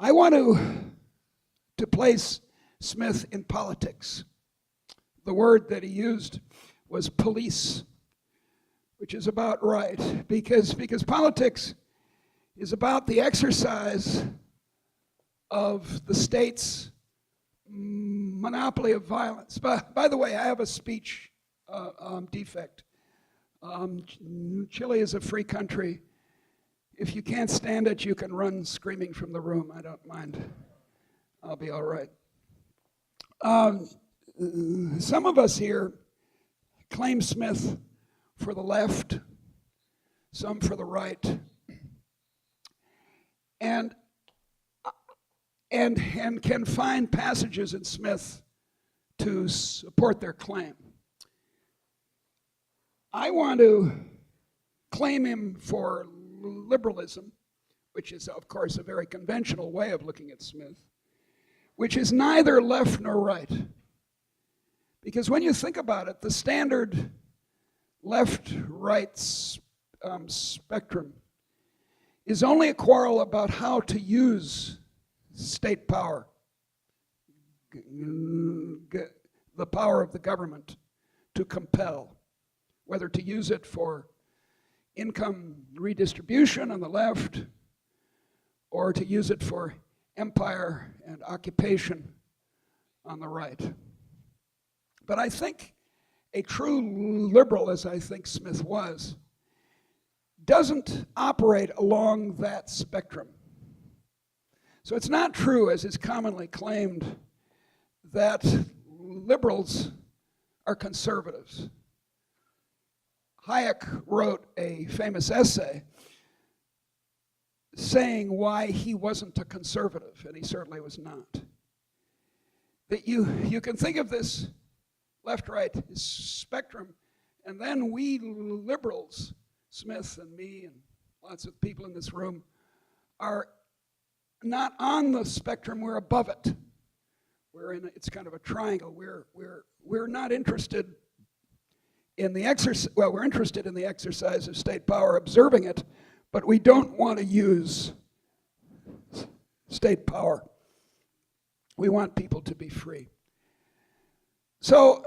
I want to place Smith in politics. The word that he used was police, which is about right, because politics is about the exercise of the state's monopoly of violence. By the way, I have a speech defect. Chile is a free country. If you can't stand it, you can run screaming from the room. I don't mind. I'll be all right. Some of us here claim Smith for the left, some for the right, and can find passages in Smith to support their claim. I want to claim him for liberalism, which is, of course, a very conventional way of looking at Smith, which is neither left nor right. Because when you think about it, the standard left-right spectrum is only a quarrel about how to use state power, the power of the government to compel, whether to use it for income redistribution on the left or to use it for empire and occupation on the right. But I think a true liberal, as I think Smith was, doesn't operate along that spectrum. So it's not true, as is commonly claimed, that liberals are conservatives. Hayek wrote a famous essay saying why he wasn't a conservative, and he certainly was not. That you can think of this left-right spectrum, and then we liberals, Smith and me and lots of people in this room, are not on the spectrum, we're above it. It's kind of a triangle. We're not interested in the exercise, well, we're interested in the exercise of state power, observing it, but we don't want to use state power. We want people to be free. So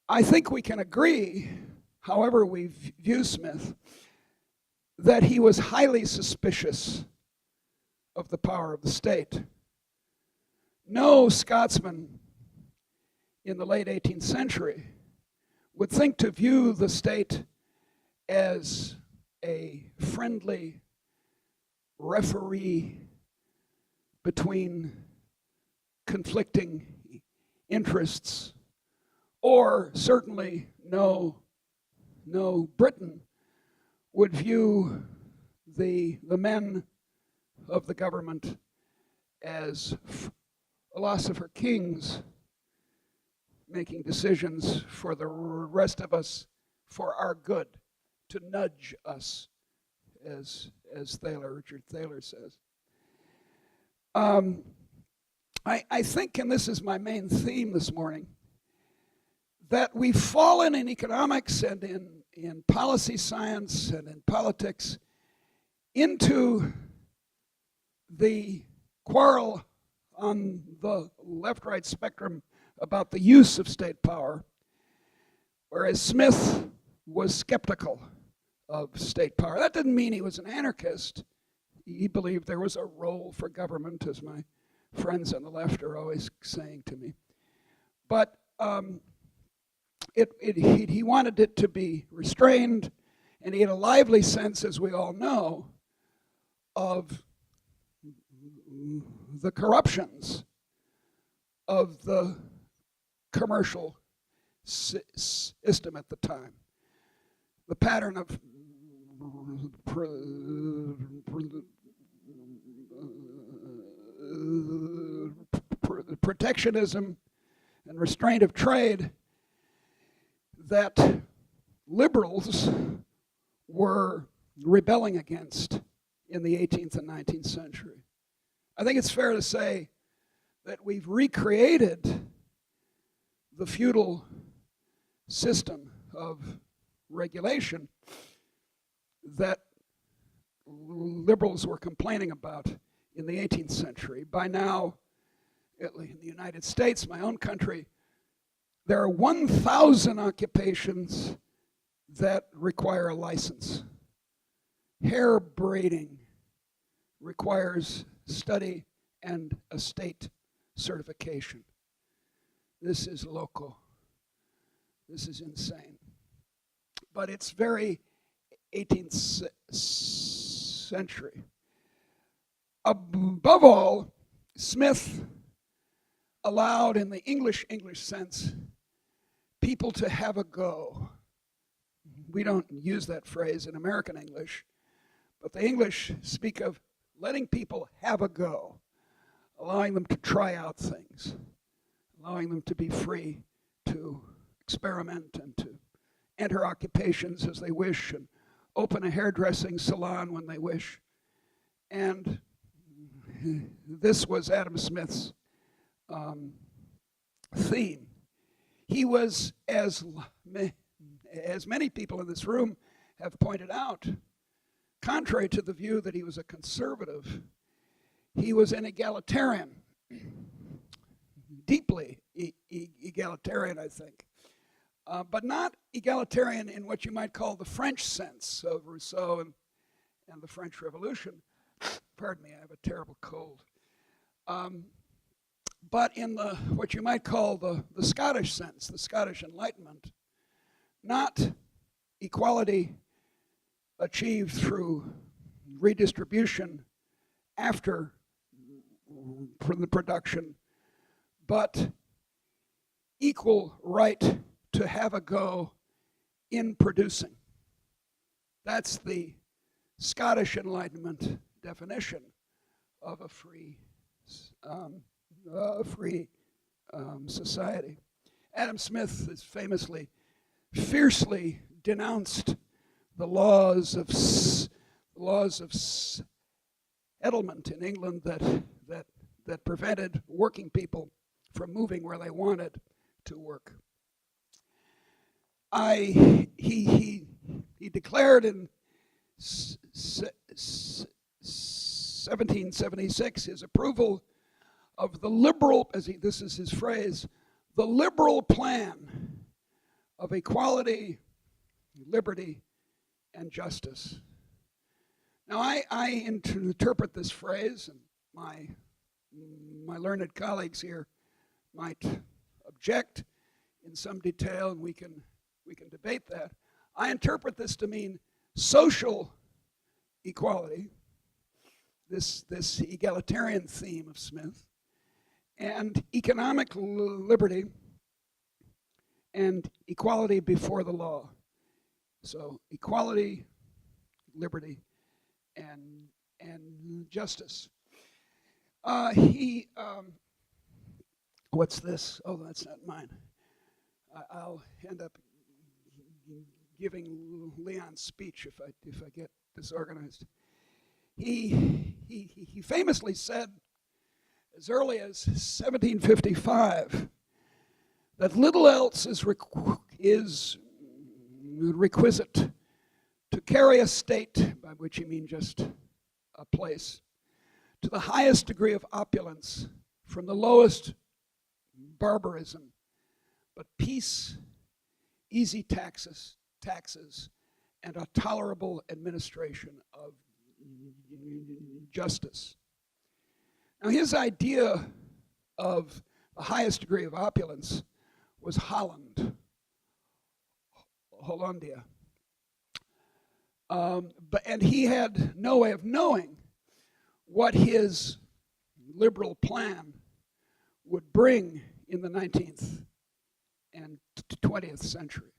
I think we can agree, however we view Smith, that he was highly suspicious of the power of the state. No Scotsman in the late 18th century would think to view the state as a friendly referee between conflicting interests, or certainly no Briton would view the men of the government as philosopher kings making decisions for the rest of us for our good, to nudge us, as Richard Thaler says. I think, and this is my main theme this morning, that we've fallen in economics and in policy science and in politics into the quarrel on the left-right spectrum about the use of state power, whereas Smith was skeptical of state power. That didn't mean he was an anarchist. He believed there was a role for government, as my friends on the left are always saying to me. But he wanted it to be restrained, and he had a lively sense, as we all know, of the corruptions of the commercial system at the time. The pattern of protectionism and restraint of trade that liberals were rebelling against in the 18th and 19th century. I think it's fair to say that we've recreated the feudal system of regulation that liberals were complaining about in the 18th century. By now, in the United States, my own country, there are 1,000 occupations that require a license. Hair braiding requires study and a state certification. This is loco. This is insane. But it's very 18th century. Above all, Smith allowed, in the English sense, people to have a go. We don't use that phrase in American English, but the English speak of letting people have a go, allowing them to try out things, allowing them to be free to experiment and to enter occupations as they wish and open a hairdressing salon when they wish. And this was Adam Smith's theme. He was, as many people in this room have pointed out, contrary to the view that he was a conservative, he was an egalitarian, deeply egalitarian, I think, but not egalitarian in what you might call the French sense of Rousseau and the French Revolution. Pardon me, I have a terrible cold. But in what you might call the Scottish sense, the Scottish Enlightenment, not equality achieved through redistribution after the production, but equal right to have a go in producing. That's the Scottish Enlightenment definition of a free society. Adam Smith is famously, fiercely denounced the laws of settlement in England that prevented working people from moving where they wanted to work. He declared in 1776 his approval of the liberal, this is his phrase, the liberal plan of equality, liberty, and justice. Now, I interpret this phrase, and my learned colleagues here might object in some detail, and we can debate that. I interpret this to mean social equality, this egalitarian theme of Smith, and economic liberty and equality before the law. So equality, liberty, and justice. What's this? Oh, that's not mine. I'll end up giving Leon's speech if I get disorganized. He famously said, as early as 1755, that little else is requisite to carry a state, by which he means just a place, to the highest degree of opulence, from the lowest barbarism, but peace, easy taxes, and a tolerable administration of justice. Now, his idea of the highest degree of opulence was Hollandia. And he had no way of knowing what his liberal plan would bring in the 19th and 20th century.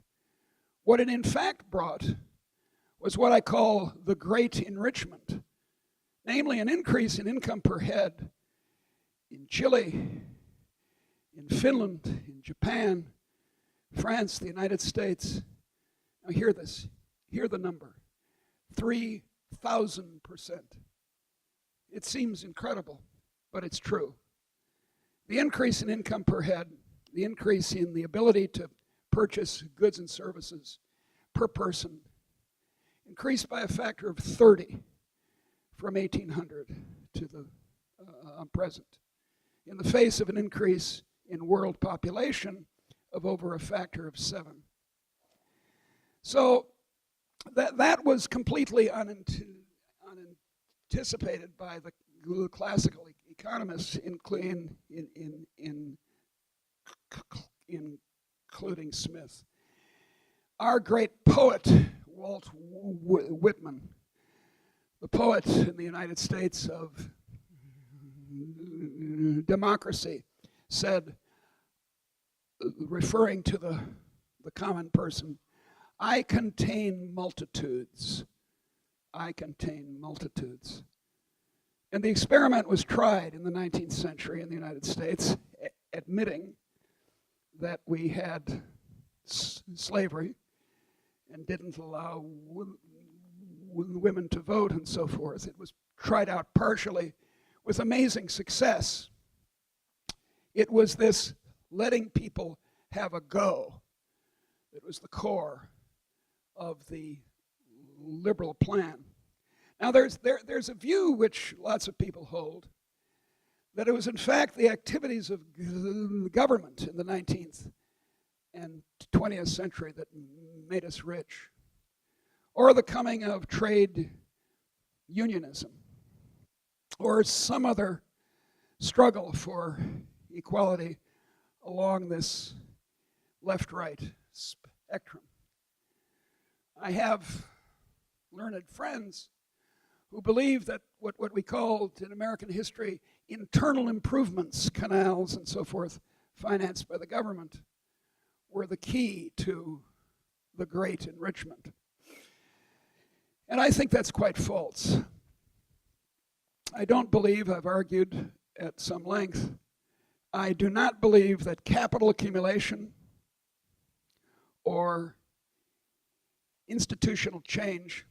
What it in fact brought was what I call the great enrichment, namely an increase in income per head in Chile, in Finland, in Japan, France, the United States. Now hear this, hear the number, 3,000%. It seems incredible, but it's true. The increase in income per head, the increase in the ability to purchase goods and services per person, increased by a factor of 30 from 1800 to the present, in the face of an increase in world population of over a factor of 7. So that was completely unanticipated by the classical economists, including Smith. Our great poet, Walt Whitman, the poet in the United States of democracy, said, referring to the common person, "I contain multitudes. I contain multitudes." And the experiment was tried in the 19th century in the United States, admitting that we had slavery and didn't allow women to vote and so forth. It was tried out partially with amazing success. It was this letting people have a go that was the core of the liberal plan. Now there's a view which lots of people hold, that it was in fact the activities of the government in the 19th and 20th century that made us rich, or the coming of trade unionism, or some other struggle for equality along this left-right spectrum. I have learned friends who believe that what we called in American history internal improvements, canals and so forth, financed by the government, were the key to the great enrichment. And I think that's quite false. I don't believe, I've argued at some length, I do not believe that capital accumulation or institutional change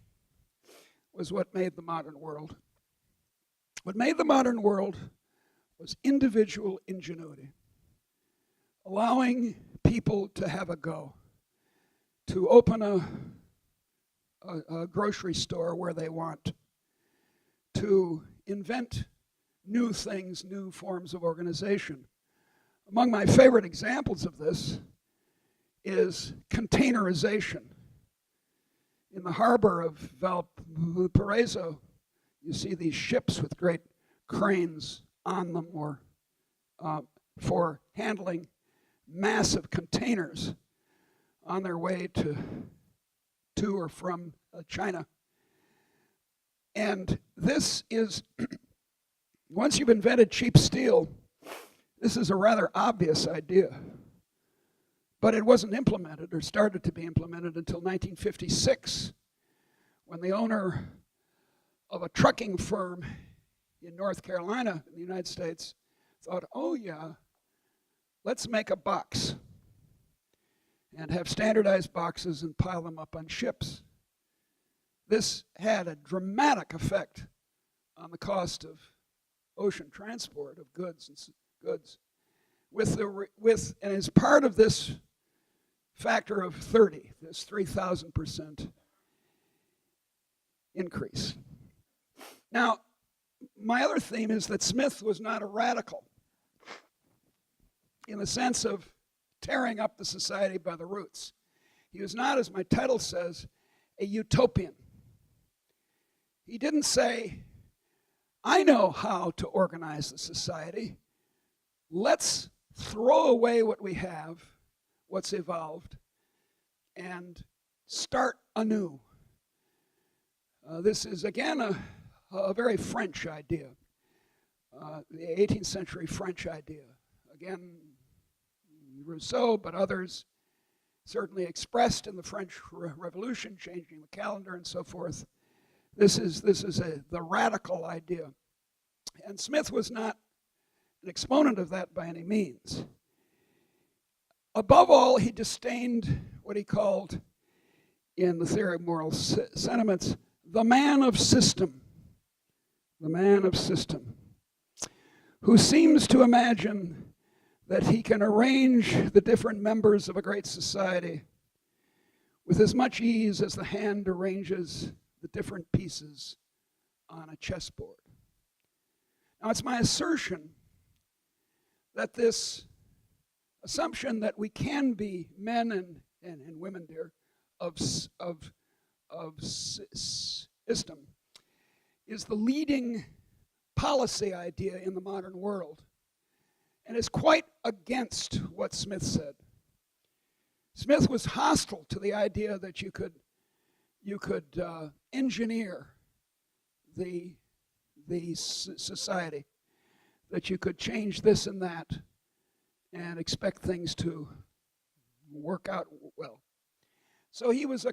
was what made the modern world. What made the modern world was individual ingenuity, allowing people to have a go, to open a grocery store where they want, to invent new things, new forms of organization. Among my favorite examples of this is containerization. In the harbor of Valparaiso, you see these ships with great cranes on them, or for handling massive containers on their way to or from China. And this is, once you've invented cheap steel, this is a rather obvious idea. But it wasn't implemented, or started to be implemented, until 1956, when the owner of a trucking firm in North Carolina, in the United States, thought, oh yeah, let's make a box and have standardized boxes and pile them up on ships. This had a dramatic effect on the cost of ocean transport of goods and goods. And as part of this factor of 30, this 3,000% increase. Now, my other theme is that Smith was not a radical in the sense of tearing up the society by the roots. He was not, as my title says, a utopian. He didn't say, I know how to organize the society. Let's throw away what we have, what's evolved, and start anew. This is, again, a very French idea, the 18th century French idea. Again, Rousseau, but others certainly expressed in the French Revolution, changing the calendar and so forth. This is the radical idea. And Smith was not an exponent of that by any means. Above all, he disdained what he called, in the theory of moral sentiments, the man of system. The man of system, who seems to imagine that he can arrange the different members of a great society with as much ease as the hand arranges the different pieces on a chessboard. Now, it's my assertion that this assumption that we can be men and women, dear, of system is the leading policy idea in the modern world, and is quite against what Smith said. Smith was hostile to the idea that you could engineer the society, that you could change this and that and expect things to work out well. So he was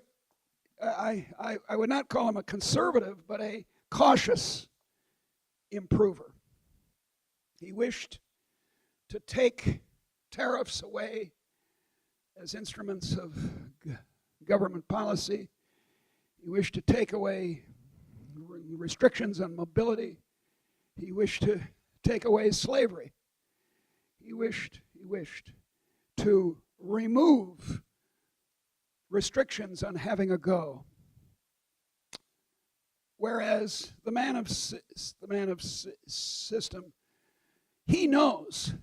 I would not call him a conservative, but a cautious improver. He wished to take tariffs away as instruments of government policy. He wished to take away restrictions on mobility. He wished to take away slavery. He wished to remove restrictions on having a go. Whereas the man of system, he knows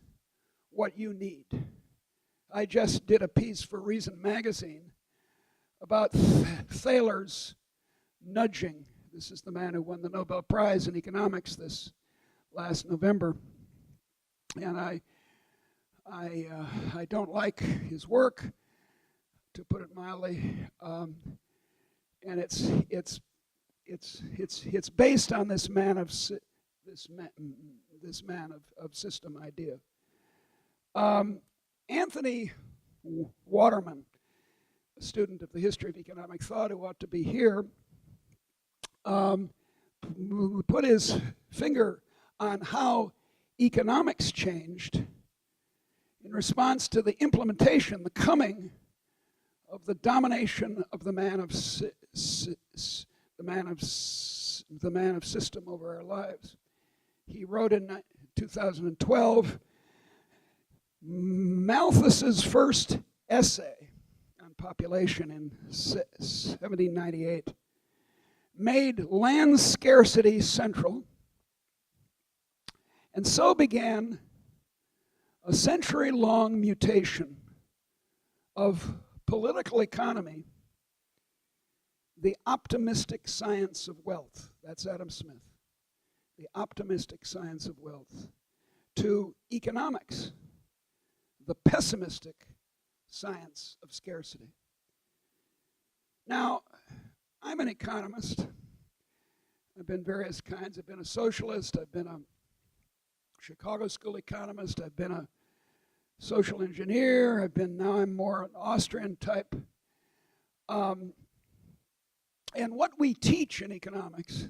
what you need. I just did a piece for Reason magazine about Thaler's nudging. This is the man who won the Nobel Prize in economics this last November, and I don't like his work, to put it mildly, and it's based on this man of system idea. Anthony Waterman, a student of the history of economic thought who ought to be here, put his finger on how economics changed in response to the implementation, the coming of the domination of the man of system over our lives. He wrote in 2012, Malthus's first essay on population in 1798 made land scarcity central, and so began a century-long mutation of political economy, the optimistic science of wealth. That's Adam Smith. The optimistic science of wealth. To economics, the pessimistic science of scarcity. Now, I'm an economist. I've been various kinds. I've been a socialist. I've been a Chicago school economist. I've been a social engineer. Now I'm more an Austrian type. And what we teach in economics,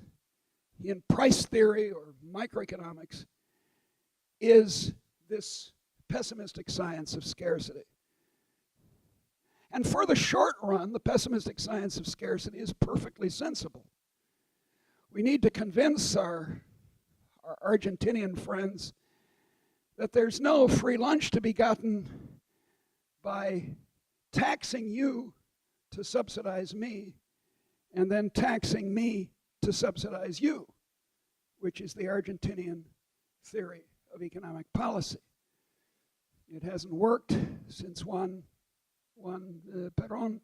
in price theory or microeconomics, is this pessimistic science of scarcity. And for the short run, the pessimistic science of scarcity is perfectly sensible. We need to convince our Argentinian friends that there's no free lunch to be gotten by taxing you to subsidize me and then taxing me to subsidize you, which is the Argentinian theory of economic policy. It hasn't worked since Juan Perón,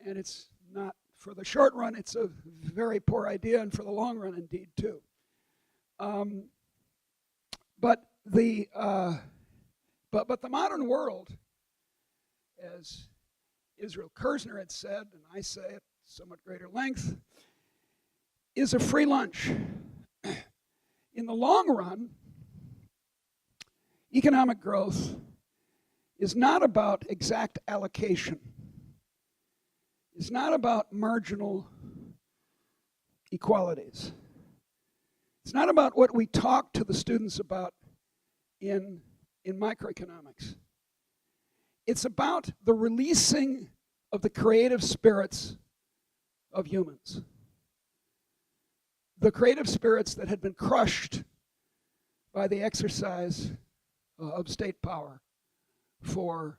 and it's not, for the short run, it's a very poor idea, and for the long run, indeed, too. But the modern world, as Israel Kirzner had said, and I say at somewhat greater length, is a free lunch. In the long run, economic growth is not about exact allocation. It's not about marginal equalities. It's not about what we talk to the students about in microeconomics. It's about the releasing of the creative spirits of humans. The creative spirits that had been crushed by the exercise of state power for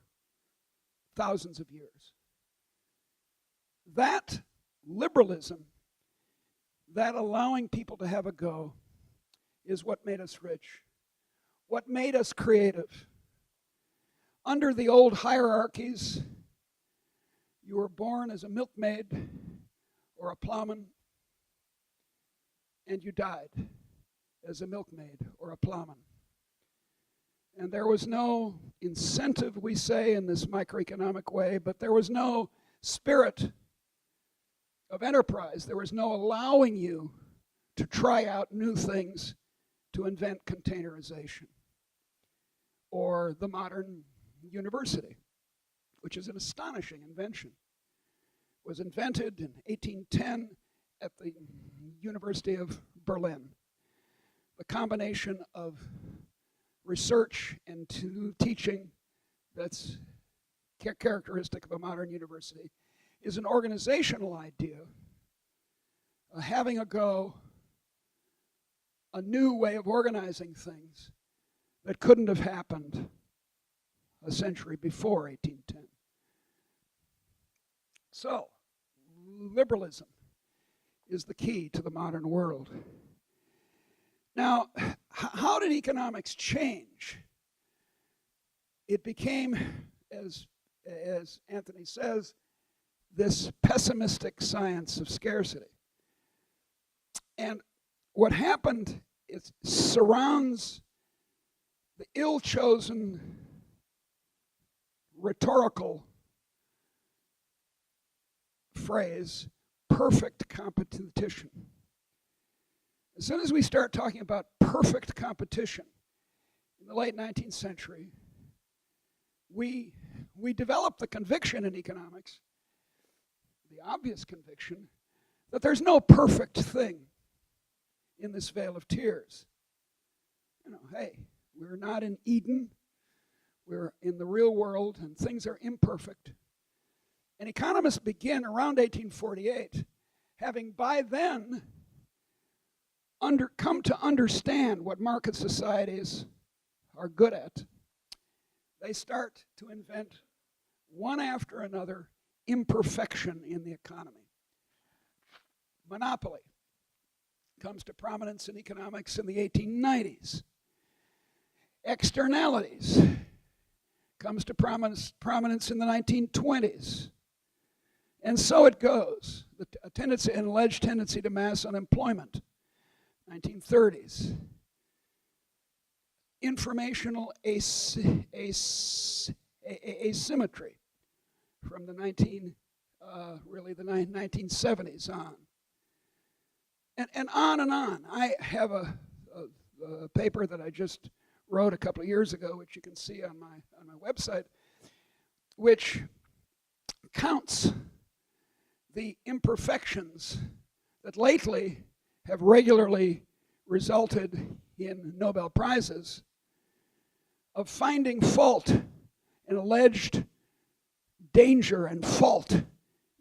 thousands of years. That liberalism, that allowing people to have a go is what made us rich, what made us creative. Under the old hierarchies, you were born as a milkmaid or a plowman, and you died as a milkmaid or a plowman. And there was no incentive, we say, in this microeconomic way, but there was no spirit of enterprise. There was no allowing you to try out new things, to invent containerization or the modern university, which is an astonishing invention. It was invented in 1810 at the University of Berlin. The combination of research and teaching that's characteristic of a modern university is an organizational idea, having a go, a new way of organizing things that couldn't have happened a century before 1810. So, liberalism is the key to the modern world. Now, how did economics change? It became, as Anthony says, this pessimistic science of scarcity. And what happened is surrounds the ill-chosen rhetorical phrase, perfect competition. As soon as we start talking about perfect competition in the late 19th century, we developed the conviction in economics, the obvious conviction, that there's no perfect thing in this vale of tears. You know, hey, we're not in Eden. We're in the real world, and things are imperfect. And economists begin around 1848, having by then come to understand what market societies are good at. They start to invent, one after another, imperfection in the economy. Monopoly comes to prominence in economics in the 1890s. Externalities comes to prominence in the 1920s. And so it goes. An alleged tendency to mass unemployment, 1930s. Informational asymmetry from the 1970s on. And on and on. I have a paper that I just wrote a couple of years ago, which you can see on my website, which counts the imperfections that lately have regularly resulted in Nobel Prizes of finding fault and alleged danger and fault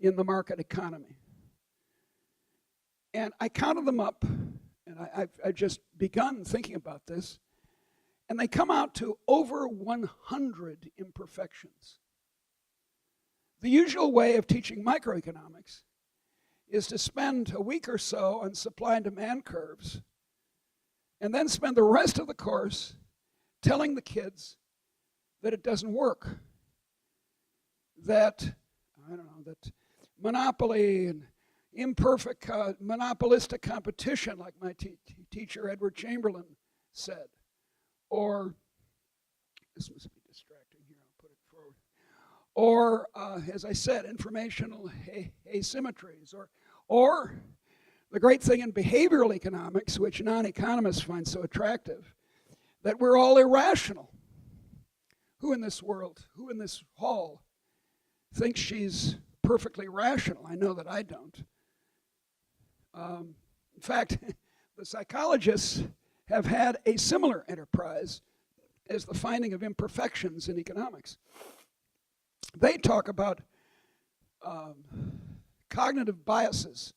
in the market economy. And I counted them up, and I've just begun thinking about this, and they come out to over 100 imperfections. The usual way of teaching microeconomics is to spend a week or so on supply and demand curves, and then spend the rest of the course telling the kids that it doesn't work, that monopoly and imperfect monopolistic competition, like my teacher Edward Chamberlain said, or this must be distracting here, I'll put it forward, or as I said, informational asymmetries, or the great thing in behavioral economics, which non-economists find so attractive, that we're all irrational. Who in this world, who in this hall thinks she's perfectly rational? I know that I don't. In fact, the psychologists have had a similar enterprise as the finding of imperfections in economics. They talk about cognitive biases.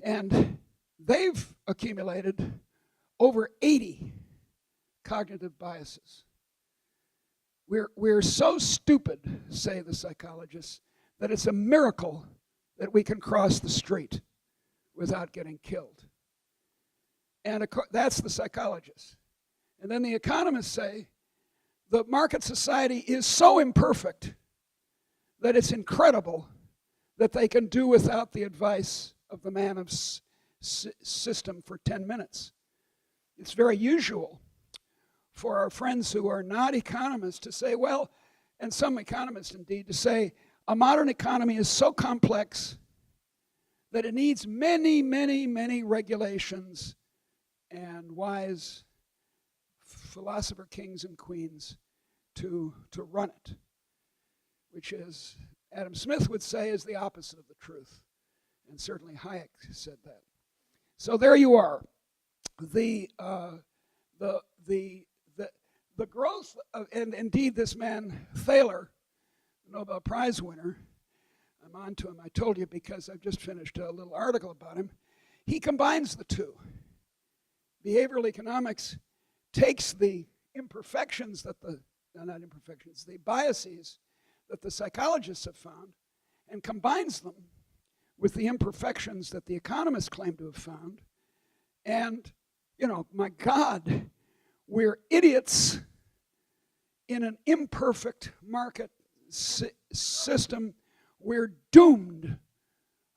And they've accumulated over 80 cognitive biases. We're so stupid, say the psychologists, that it's a miracle that we can cross the street without getting killed. And that's the psychologists. And then the economists say the market society is so imperfect that it's incredible that they can do without the advice of the man of system for 10 minutes. It's very usual for our friends who are not economists to say, well, and some economists indeed, to say a modern economy is so complex that it needs many, many, many regulations and wise philosopher kings and queens to run it, which is, Adam Smith would say, is the opposite of the truth. And certainly Hayek said that. So there you are. The growth of, and indeed this man, Thaler, the Nobel Prize winner, I'm on to him, I told you, because I've just finished a little article about him. He combines the two. Behavioral economics takes the imperfections that the biases that the psychologists have found and combines them with the imperfections that the economists claim to have found. And, my God, we're idiots in an imperfect market system. We're doomed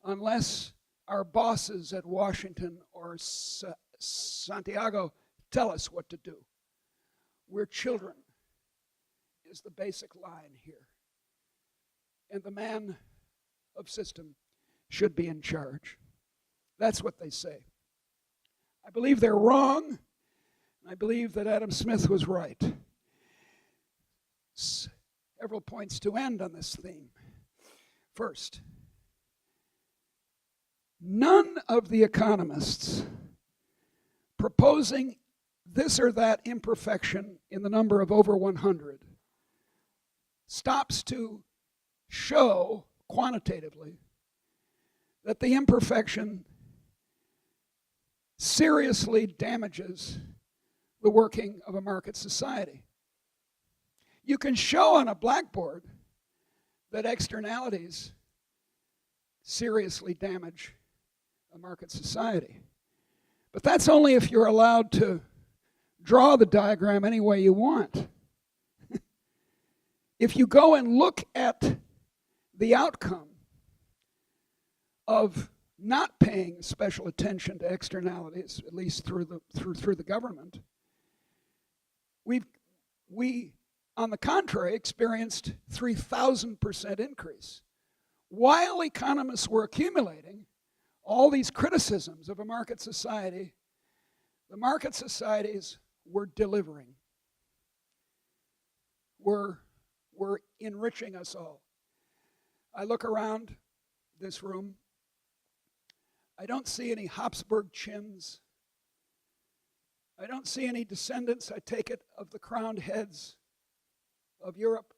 unless our bosses at Washington or Santiago tell us what to do. We're children, is the basic line here. And the man of system should be in charge. That's what they say. I believe they're wrong. I believe that Adam Smith was right. Several points to end on this theme. First, none of the economists proposing this or that imperfection in the number of over 100 stops to show quantitatively that the imperfection seriously damages the working of a market society. You can show on a blackboard that externalities seriously damage a market society. But that's only if you're allowed to draw the diagram any way you want. If you go and look at the outcome of not paying special attention to externalities, at least through the government, we on the contrary experienced 3,000% increase. While economists were accumulating all these criticisms of a market society, the market societies were delivering, were enriching us all. I look around this room. I don't see any Habsburg chins. I don't see any descendants, I take it, of the crowned heads of Europe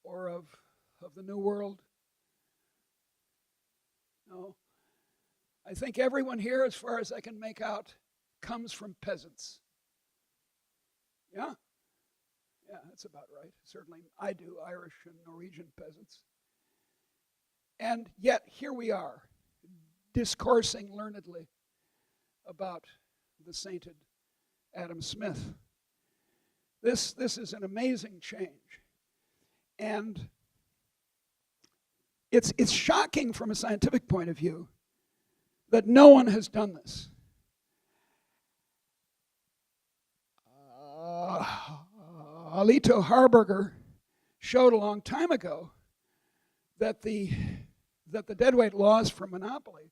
or of the New World. No. I think everyone here, as far as I can make out, comes from peasants. Yeah? Yeah, that's about right. Certainly I do, Irish and Norwegian peasants. And yet here we are, discoursing learnedly about the sainted Adam Smith. This is an amazing change. And it's shocking from a scientific point of view that no one has done this. Alito Harberger showed a long time ago that the deadweight loss from monopoly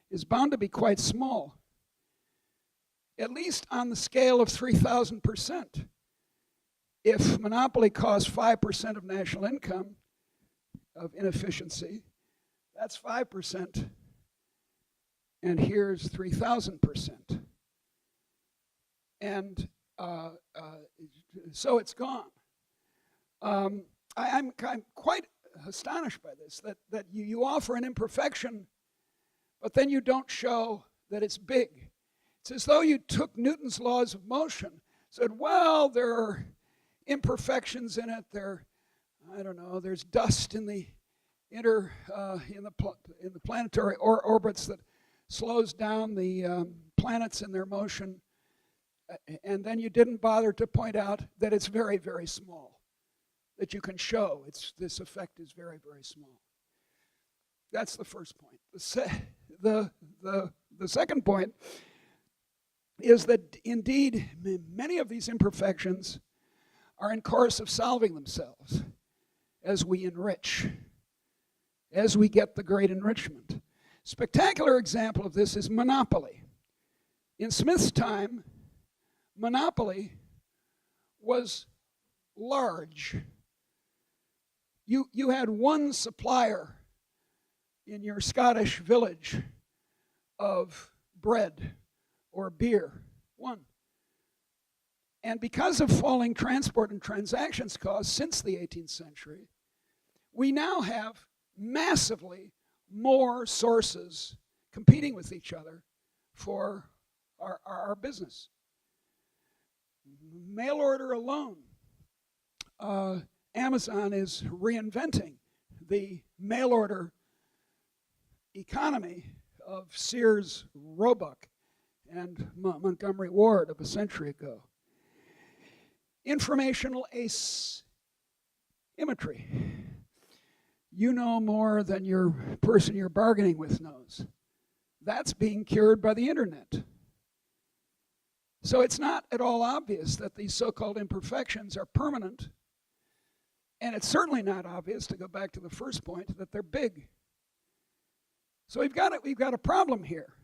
is bound to be quite small, at least on the scale of 3,000%. If monopoly costs 5% of national income of inefficiency, that's 5%, and here's 3,000%. And so it's gone. I'm quite astonished by this, that you offer an imperfection, but then you don't show that it's big. It's as though you took Newton's laws of motion, said, well, there are imperfections in it, there's dust in the in the planetary orbits that slows down the planets in their motion, and then you didn't bother to point out that it's very, very small, that you can show this effect is very, very small. That's the first point. The second point is that indeed many of these imperfections are in course of solving themselves as we enrich, as we get the great enrichment. Spectacular example of this is monopoly. In Smith's time, monopoly was large. You had one supplier in your Scottish village of bread or beer, one. And because of falling transport and transactions costs since the 18th century, we now have massively more sources competing with each other for our business. Mail order alone. Amazon is reinventing the mail order economy of Sears, Roebuck, and Montgomery Ward of a century ago. Informational asymmetry. You know more than your person you're bargaining with knows. That's being cured by the internet. So it's not at all obvious that these so-called imperfections are permanent, and it's certainly not obvious, to go back to the first point, that they're big. So we've got a problem here.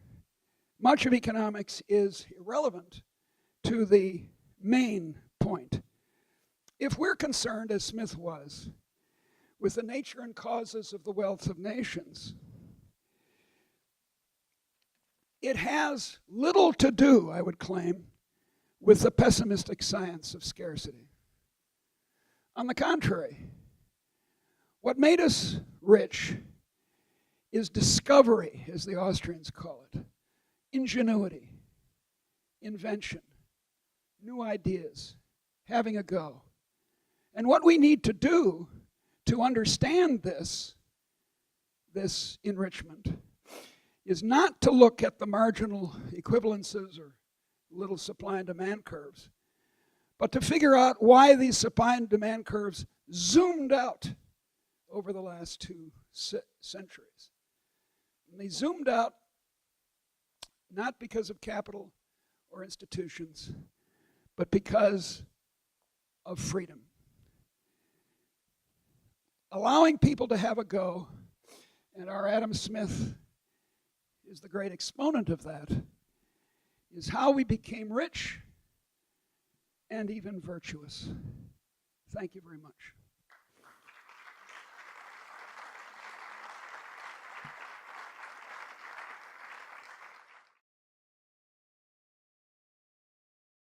Much of economics is irrelevant to the main point. If we're concerned, as Smith was, with the nature and causes of the wealth of nations, it has little to do, I would claim, with the pessimistic science of scarcity. On the contrary, what made us rich is discovery, as the Austrians call it, ingenuity, invention, new ideas, having a go. And what we need to do to understand this enrichment is not to look at the marginal equivalences or little supply and demand curves, but to figure out why these supply and demand curves zoomed out over the last 2 centuries. And they zoomed out not because of capital or institutions, but because of freedom. Allowing people to have a go, and our Adam Smith is the great exponent of that, is how we became rich and even virtuous. Thank you very much.